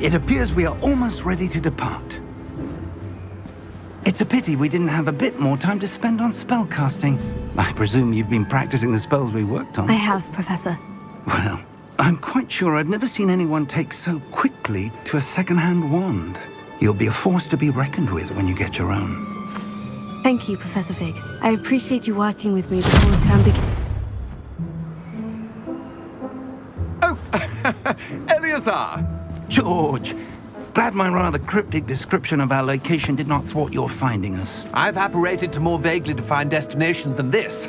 It appears we are almost ready to depart. It's a pity we didn't have a bit more time to spend on spellcasting. I presume you've been practicing the spells we worked on. I have, Professor. Well, I'm quite sure I've never seen anyone take so quickly to a second-hand wand. You'll be a force to be reckoned with when you get your own. Thank you, Professor Fig. I appreciate you working with me before the term begins. Oh, Eleazar! George, glad my rather cryptic description of our location did not thwart your finding us. I've apparated to more vaguely defined destinations than this.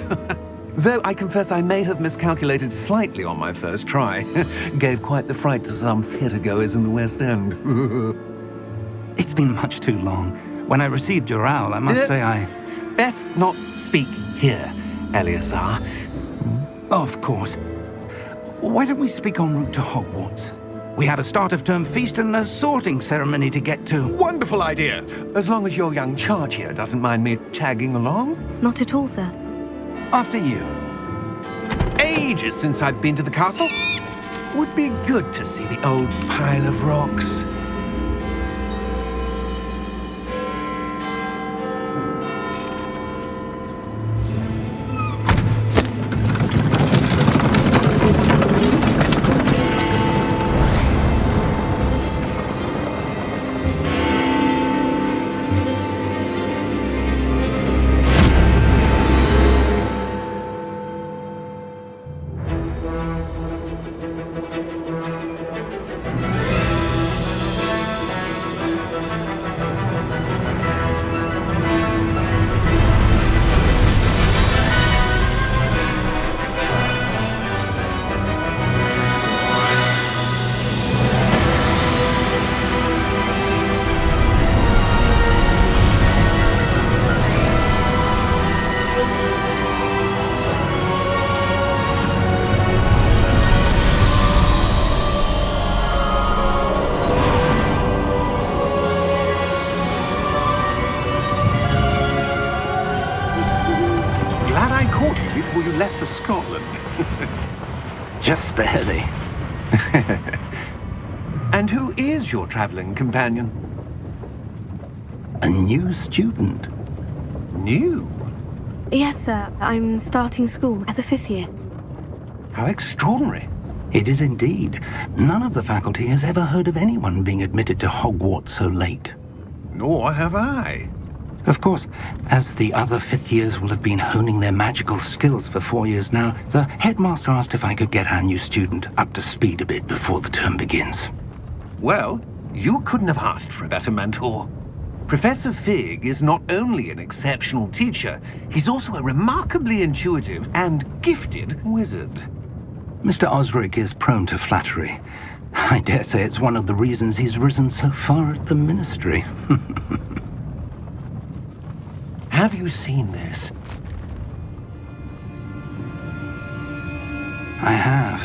Though I confess I may have miscalculated slightly on my first try. Gave quite the fright to some theatre-goers in the West End. It's been much too long. When I received your owl, I must say I... Best not speak here, Eleazar. Of course. Why don't we speak en route to Hogwarts? We have a start-of-term feast and a sorting ceremony to get to. Wonderful idea! As long as your young charge here doesn't mind me tagging along. Not at all, sir. After you. Ages since I've been to the castle. Would be good to see the old pile of rocks. Before you left for Scotland. Just barely. And who is your traveling companion? A new student. New? Yes, sir. I'm starting school as a 5th year. How extraordinary. It is indeed. None of the faculty has ever heard of anyone being admitted to Hogwarts so late. Nor have I. Of course, as the other 5th years will have been honing their magical skills for 4 years now, the headmaster asked if I could get our new student up to speed a bit before the term begins. Well, you couldn't have asked for a better mentor. Professor Fig is not only an exceptional teacher, he's also a remarkably intuitive and gifted wizard. Mr. Osric is prone to flattery. I dare say it's one of the reasons he's risen so far at the ministry. Have you seen this? I have.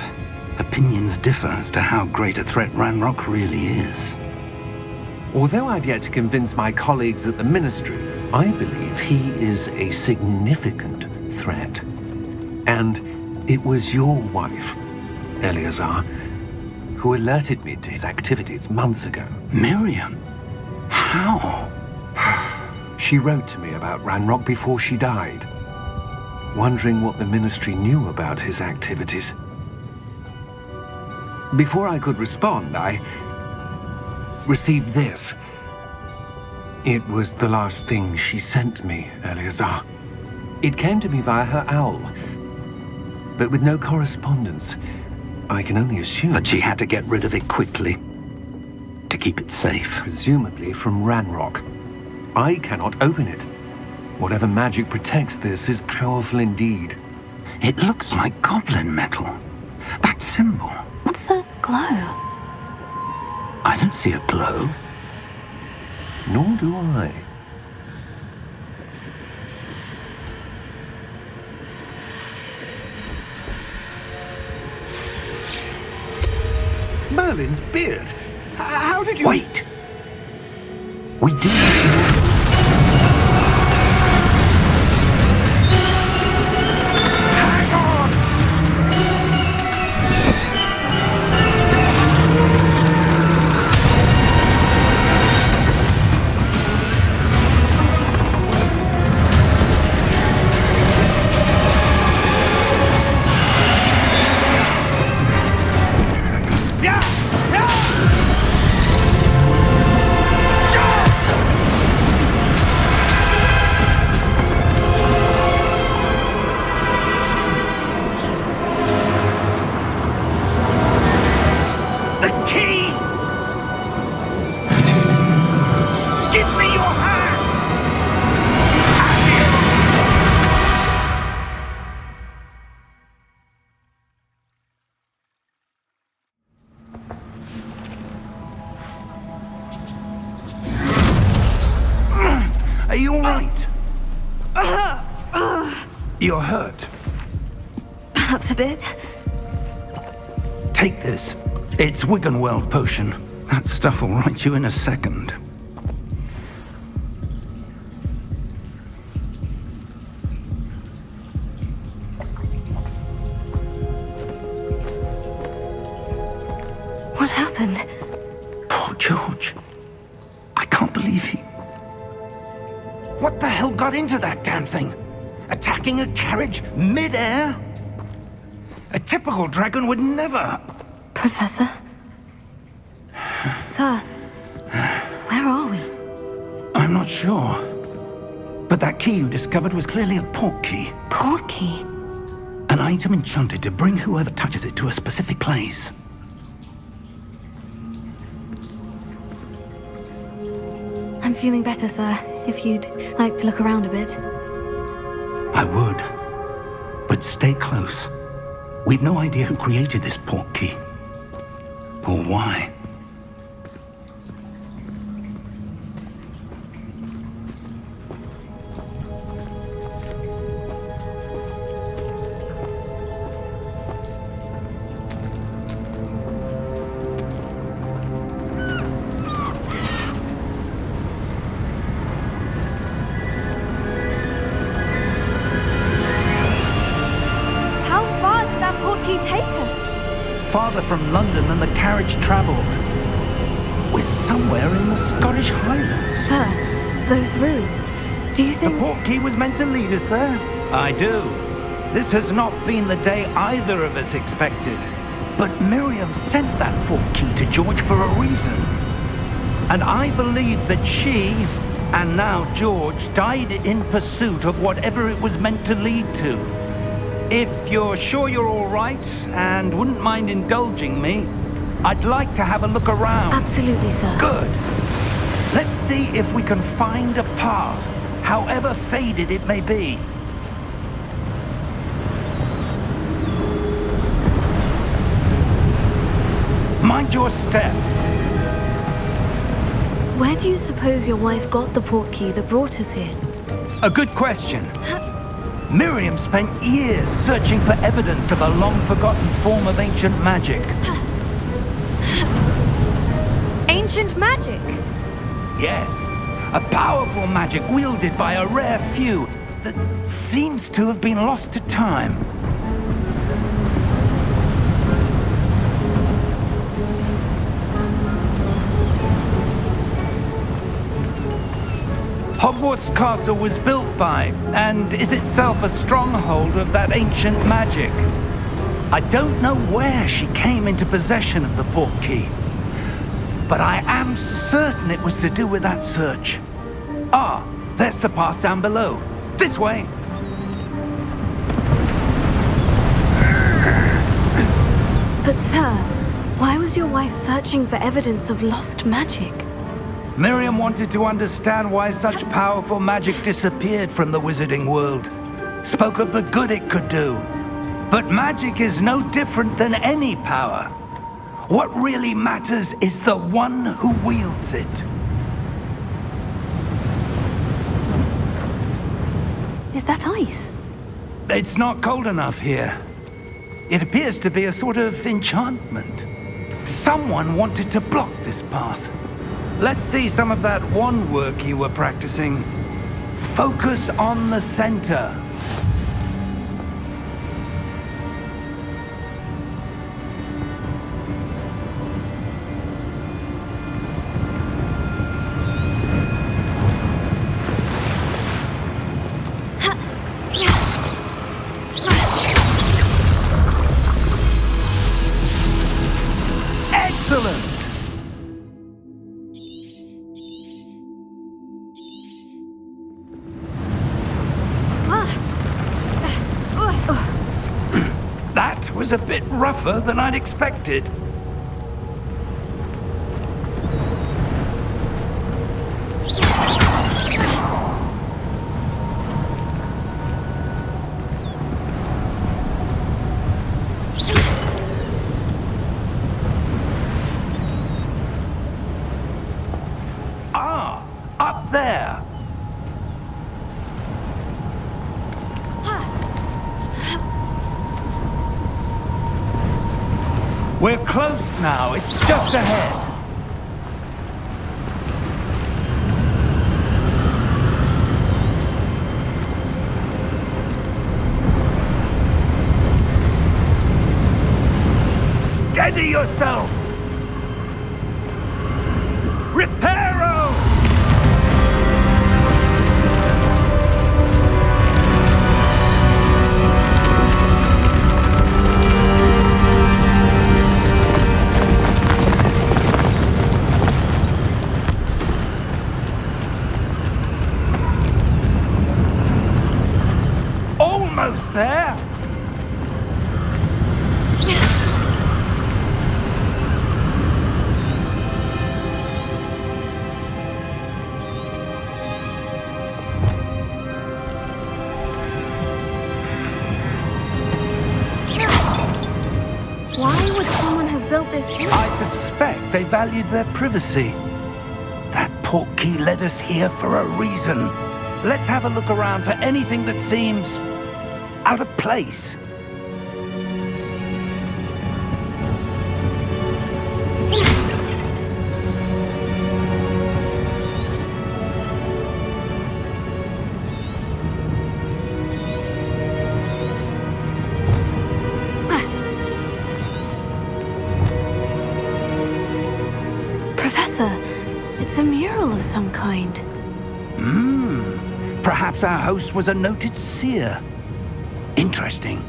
Opinions differ as to how great a threat Ranrock really is. Although I've yet to convince my colleagues at the Ministry, I believe he is a significant threat. And it was your wife, Eleazar, who alerted me to his activities months ago. Miriam? How? She wrote to me about Ranrock before she died, wondering what the Ministry knew about his activities. Before I could respond, I received this. It was the last thing she sent me, Eleazar. It came to me via her owl, but with no correspondence. I can only assume that she had to get rid of it quickly, to keep it safe. Presumably from Ranrock. I cannot open it. Whatever magic protects this is powerful indeed. It looks like goblin metal. That symbol. What's the glow? I don't see a glow. Nor do I. Merlin's beard. How did you... Wait! We do... Hang on! you all right? You're hurt. Perhaps a bit. Take this. It's Wiggenweld potion. That stuff will right you in a second. What happened? Poor George. I can't believe he... What the hell got into that damn thing? Attacking a carriage mid-air? A typical dragon would never... Professor? Sir, where are we? I'm not sure. But that key you discovered was clearly a port key. Port key? An item enchanted to bring whoever touches it to a specific place. I'm feeling better, sir. If you'd like to look around a bit. I would. But stay close. We've no idea who created this port key. Or why. Farther from London than the carriage travelled. We're somewhere in the Scottish Highlands. Sir, those ruins, do you think... The port key was meant to lead us there? I do. This has not been the day either of us expected. But Miriam sent that port key to George for a reason. And I believe that she, and now George, died in pursuit of whatever it was meant to lead to. If you're sure you're all right, and wouldn't mind indulging me, I'd like to have a look around. Absolutely, sir. Good. Let's see if we can find a path, however faded it may be. Mind your step. Where do you suppose your wife got the port key that brought us here? A good question. Miriam spent years searching for evidence of a long-forgotten form of ancient magic. Ancient magic? Yes, a powerful magic wielded by a rare few that seems to have been lost to time. Hogwarts Castle was built by, and is itself a stronghold of that ancient magic. I don't know where she came into possession of the port key, but I am certain it was to do with that search. Ah, there's the path down below. This way. But sir, why was your wife searching for evidence of lost magic? Miriam wanted to understand why such powerful magic disappeared from the wizarding world. Spoke of the good it could do. But magic is no different than any power. What really matters is the one who wields it. Is that ice? It's not cold enough here. It appears to be a sort of enchantment. Someone wanted to block this path. Let's see some of that wand work you were practicing. Focus on the center. Excellent! That was a bit rougher than I'd expected. Ah, up there. close now. It's just ahead. Steady yourself! Reparo! Almost there! Why would someone have built this here? I suspect they valued their privacy. That portkey led us here for a reason. Let's have a look around for anything that seems out of place. Professor, it's a mural of some kind. Perhaps our host was a noted seer. Interesting.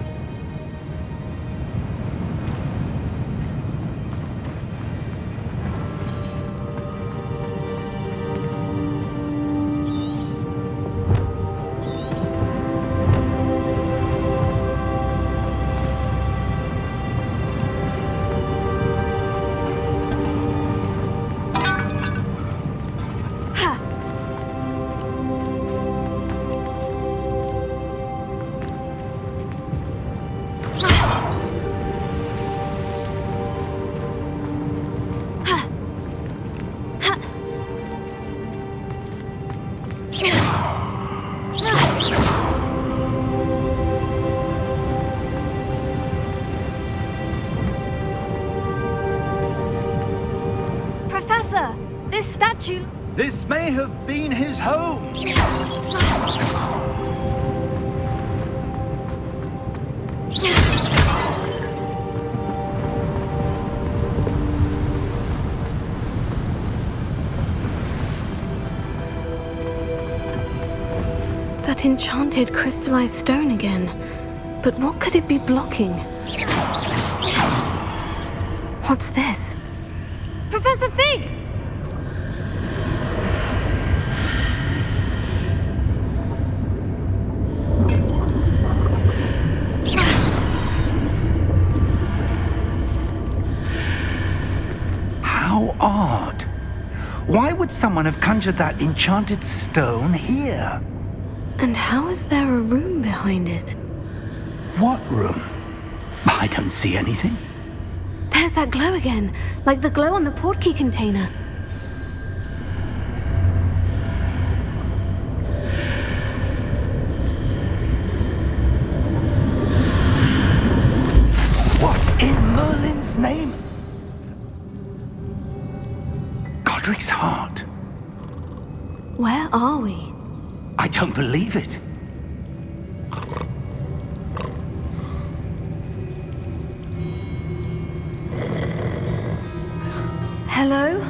Professor, this statue... This may have been his home. That enchanted crystallized stone again. But what could it be blocking? What's this? Professor Fig! How odd. Why would someone have conjured that enchanted stone here? And how is there a room behind it? What room? I don't see anything. There's that glow again, like the glow on the portkey container. What in Merlin's name? Godric's heart. Where are we? I don't believe it. Hello?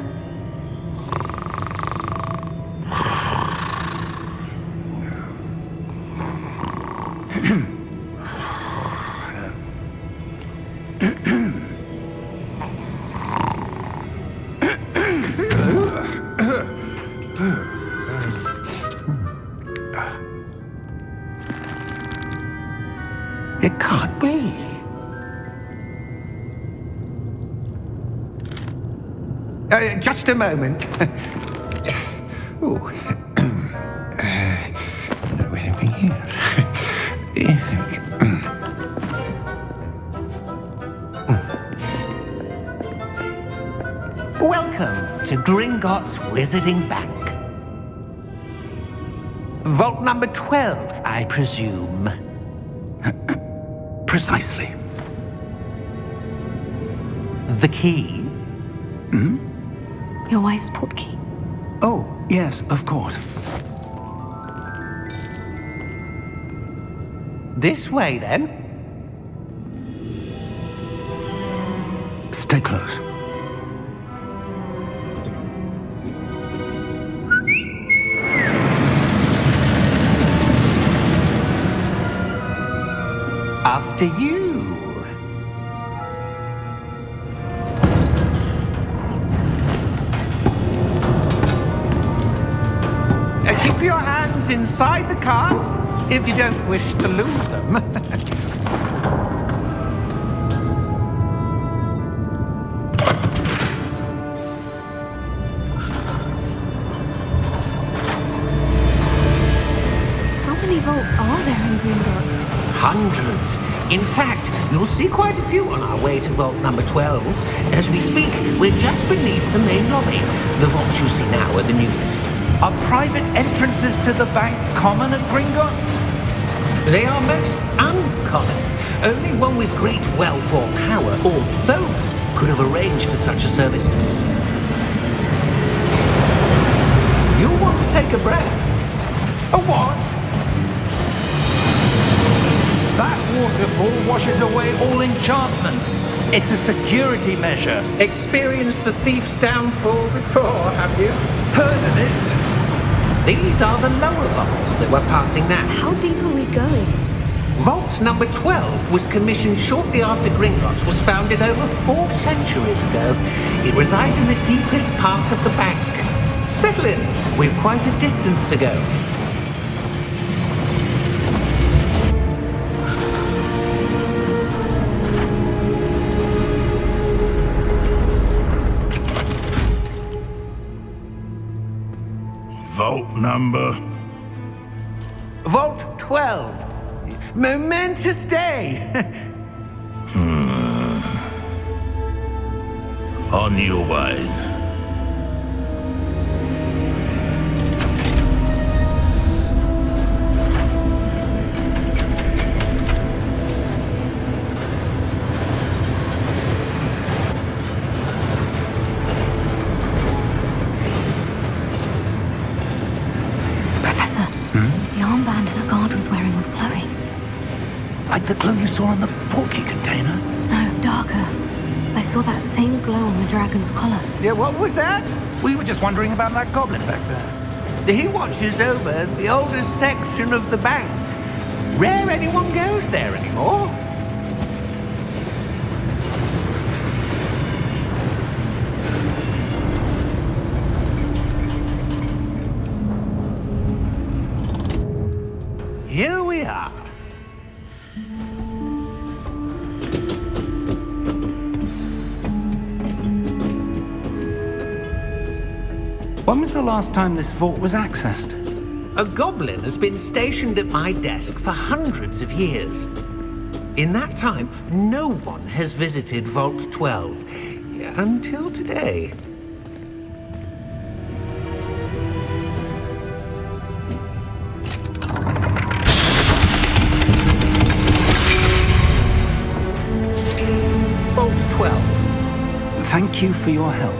It can't be. Just a moment. Oh. Where are we here? Welcome to Gringotts Wizarding Bank. Vault number 12, I presume. Precisely. The key? Your wife's portkey. Oh, yes, of course. This way, then. Stay close. After you. Keep your hands inside the cart if you don't wish to lose them. How many vaults are there in Gringotts? Hundreds. In fact, you'll see quite a few on our way to vault number 12. As we speak, we're just beneath the main lobby. The vaults you see now are the newest. Are private entrances to the bank common at Gringotts? They are most uncommon. Only one with great wealth or power, or both, could have arranged for such a service. You'll want to take a breath. A what? That waterfall washes away all enchantments. It's a security measure. Experienced the thief's downfall before, have you? Heard of it? These are the lower vaults that we're passing now. How deep are we going? Vault number 12 was commissioned shortly after Gringotts was founded over 4 centuries ago. It resides in the deepest part of the bank. Settle in. We've quite a distance to go. Vault number? Vault 12. Momentous day. On your way. Professor, the armband that guard was wearing was glowing. Like the glow you saw on the portkey container? No, darker. I saw that same glow on the dragon's collar. Yeah, what was that? We were just wondering about that goblin back there. He watches over the oldest section of the bank. Rare anyone goes there anymore. Here we are. When was the last time this vault was accessed? A goblin has been stationed at my desk for hundreds of years. In that time, no one has visited Vault 12 until today. Vault 12. Thank you for your help.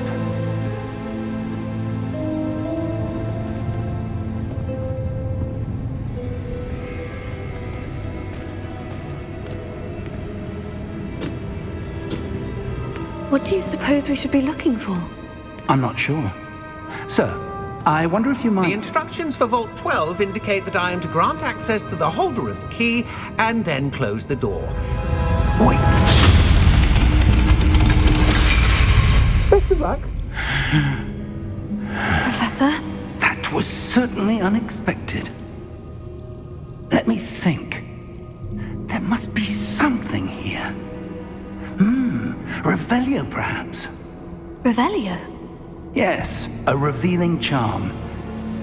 What do you suppose we should be looking for? I'm not sure. Sir, I wonder if you The might... instructions for Vault 12 indicate that I am to grant access to the holder of the key and then close the door. Wait! Best of luck. Professor? That was certainly unexpected. Let me think. There must be something here. Revelio, perhaps? Revelio? Yes, a revealing charm.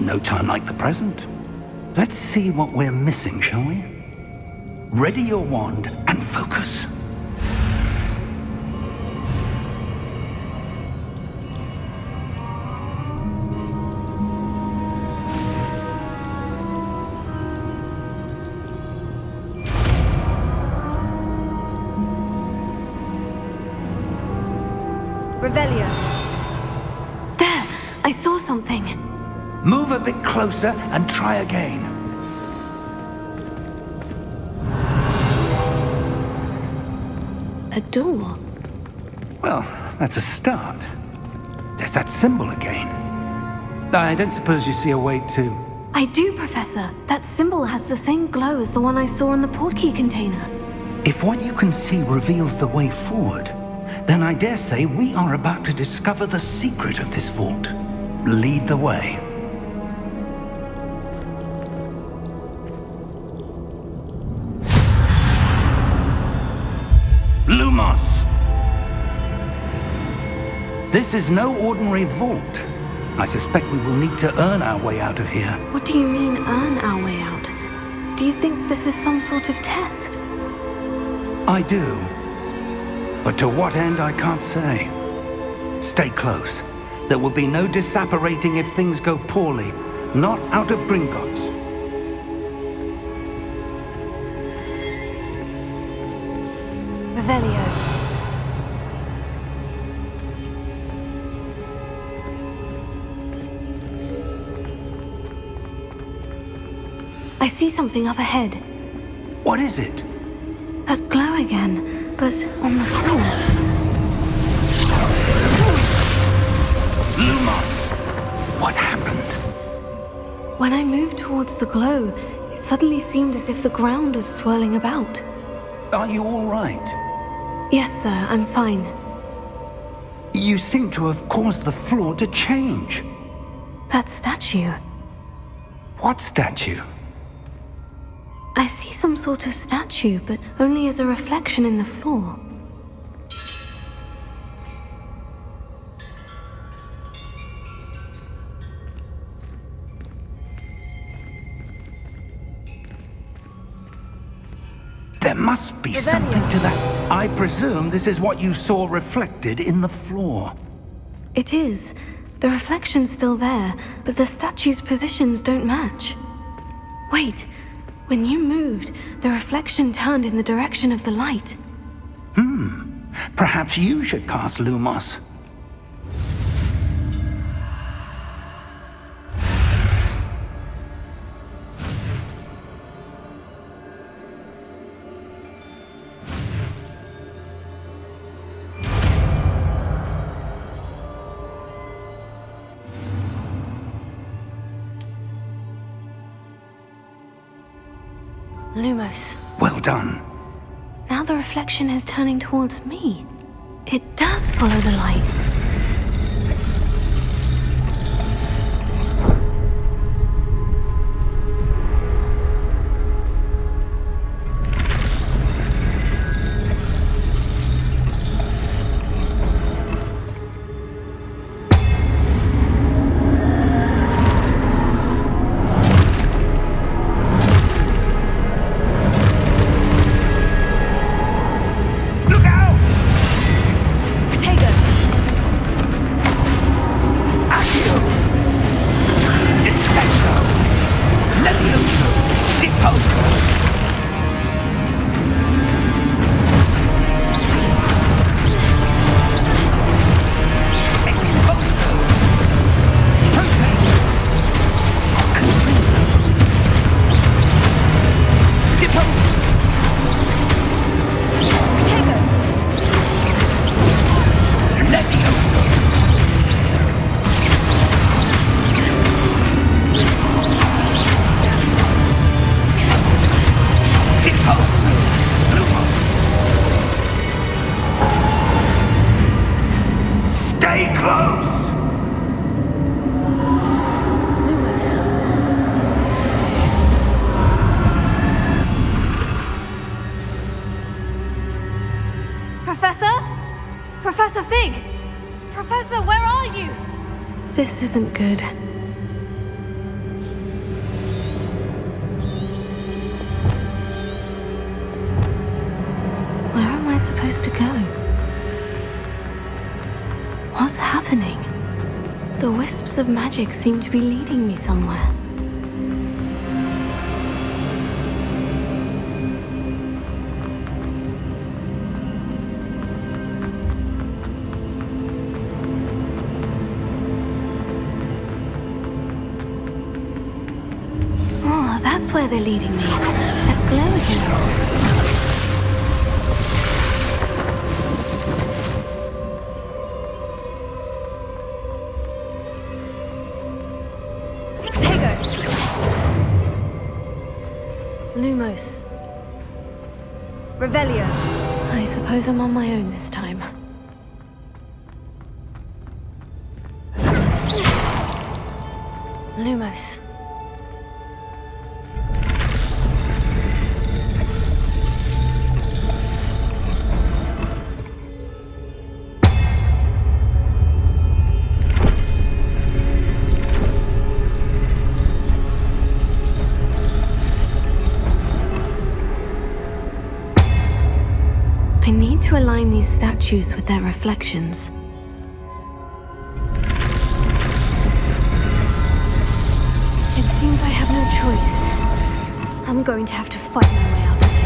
No time like the present. Let's see what we're missing, shall we? Ready your wand and focus. Revelio. There! I saw something. Move a bit closer and try again. A door. Well, that's a start. There's that symbol again. I don't suppose you see a way to... I do, Professor. That symbol has the same glow as the one I saw in the portkey container. If what you can see reveals the way forward, then I dare say we are about to discover the secret of this vault. Lead the way. Lumos! This is no ordinary vault. I suspect we will need to earn our way out of here. What do you mean, earn our way out? Do you think this is some sort of test? I do. But to what end, I can't say. Stay close. There will be no disapparating if things go poorly. Not out of Gringotts. Revelio. I see something up ahead. What is it? That glow again, but on the floor. Lumos! What happened? When I moved towards the glow, it suddenly seemed as if the ground was swirling about. Are you all right? Yes, sir, I'm fine. You seem to have caused the floor to change. That statue. What statue? I see some sort of statue, but only as a reflection in the floor. There must be something to that. I presume this is what you saw reflected in the floor. It is. The reflection's still there, but the statue's positions don't match. Wait. When you moved, the reflection turned in the direction of the light. Perhaps you should cast Lumos. Lumos. Well done. Now the reflection is turning towards me. It does follow the light. Professor Fig! Professor, where are you? This isn't good. Where am I supposed to go? What's happening? The wisps of magic seem to be leading me somewhere. that's where they're leading me. That glow again. Lumos. Revelio. I suppose I'm on my own this time. Lumos. I need to align these statues with their reflections. It seems I have no choice. I'm going to have to fight my way out of here.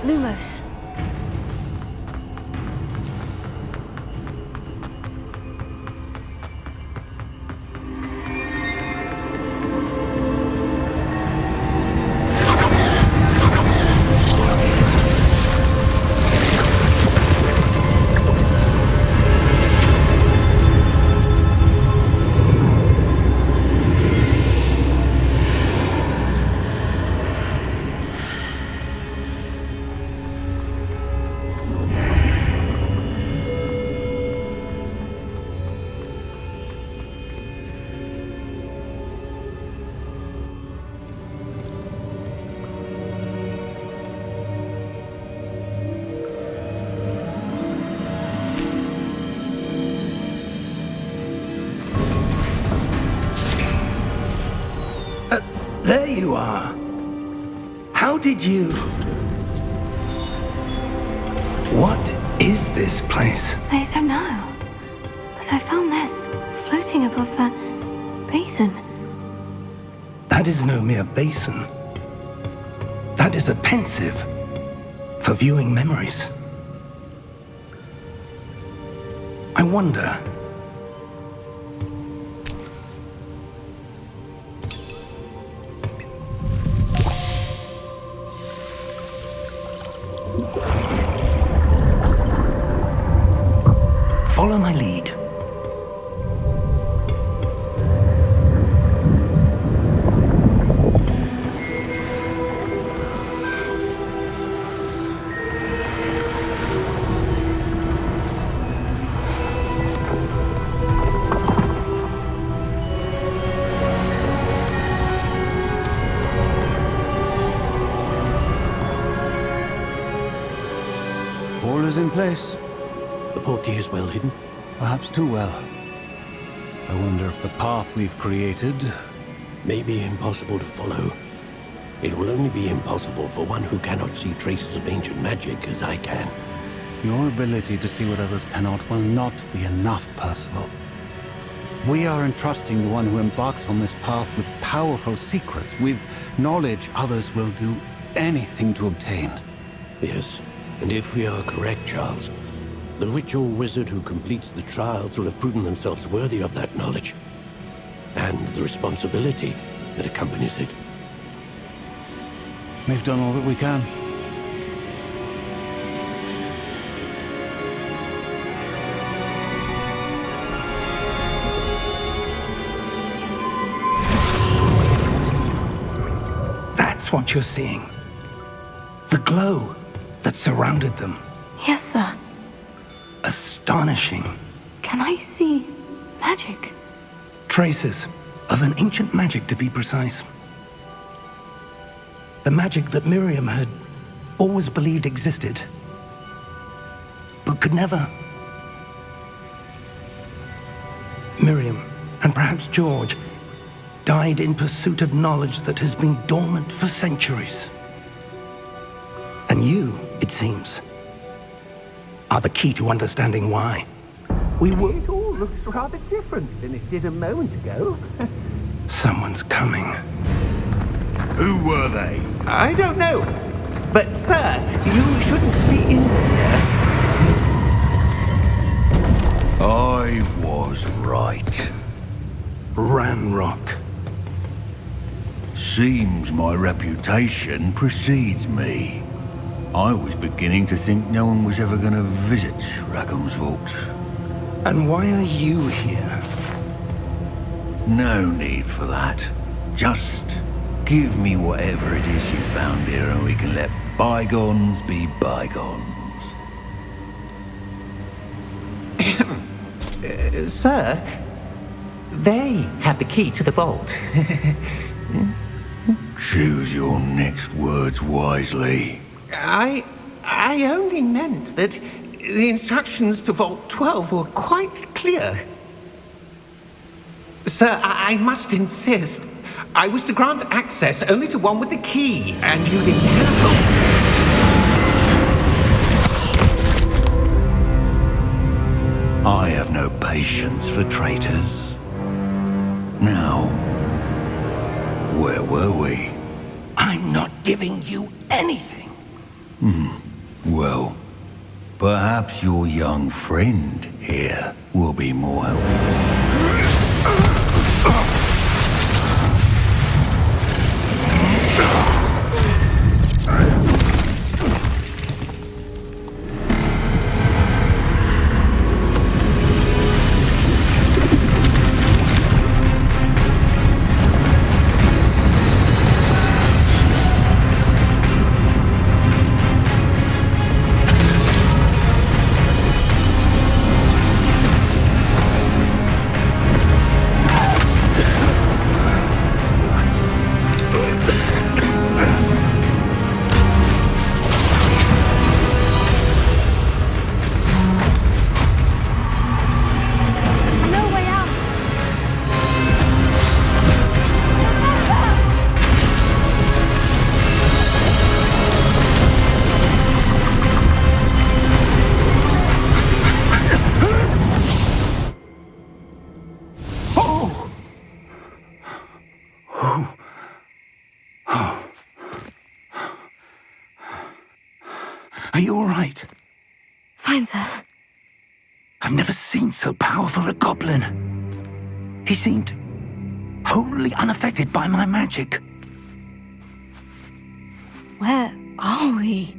Lumos. There you are. How did you... What is this place? I don't know. But I found this floating above that basin. That is no mere basin. That is a pensive for viewing memories. I wonder... Follow my lead. All is in place. The portkey is well hidden. Perhaps too well. I wonder if the path we've created... May be impossible to follow. It will only be impossible for one who cannot see traces of ancient magic as I can. Your ability to see what others cannot will not be enough, Percival. We are entrusting the one who embarks on this path with powerful secrets, with knowledge others will do anything to obtain. Yes, and if we are correct, Charles, the witch or wizard who completes the trials will have proven themselves worthy of that knowledge, and the responsibility that accompanies it. We've done all that we can. That's what you're seeing. The glow that surrounded them. Yes, sir. Astonishing. Can I see magic? Traces of an ancient magic, to be precise. The magic that Miriam had always believed existed, but could never. Miriam, and perhaps George, died in pursuit of knowledge that has been dormant for centuries. And you, it seems, are the key to understanding why. It all looks rather different than it did a moment ago. Someone's coming. Who were they? I don't know. But, sir, you shouldn't be in here. I was right. Ranrock. Seems my reputation precedes me. I was beginning to think no one was ever going to visit Rackham's vault. And why are you here? No need for that. Just give me whatever it is you found here and we can let bygones be bygones. Sir, they have the key to the vault. Choose your next words wisely. I only meant that the instructions to Vault 12 were quite clear. Sir, I must insist. I was to grant access only to one with the key, and you didn't have I have no patience for traitors. Now, where were we? I'm not giving you anything. Well, perhaps your young friend here will be more helpful. Are you all right? Fine, sir. I've never seen so powerful a goblin. He seemed wholly unaffected by my magic. Where are we?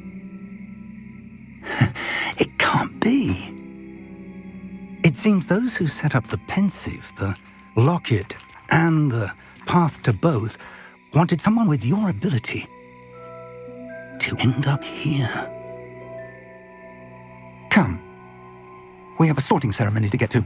It can't be. It seems those who set up the pensive, the locket, and the path to both wanted someone with your ability to end up here. Come. We have a sorting ceremony to get to.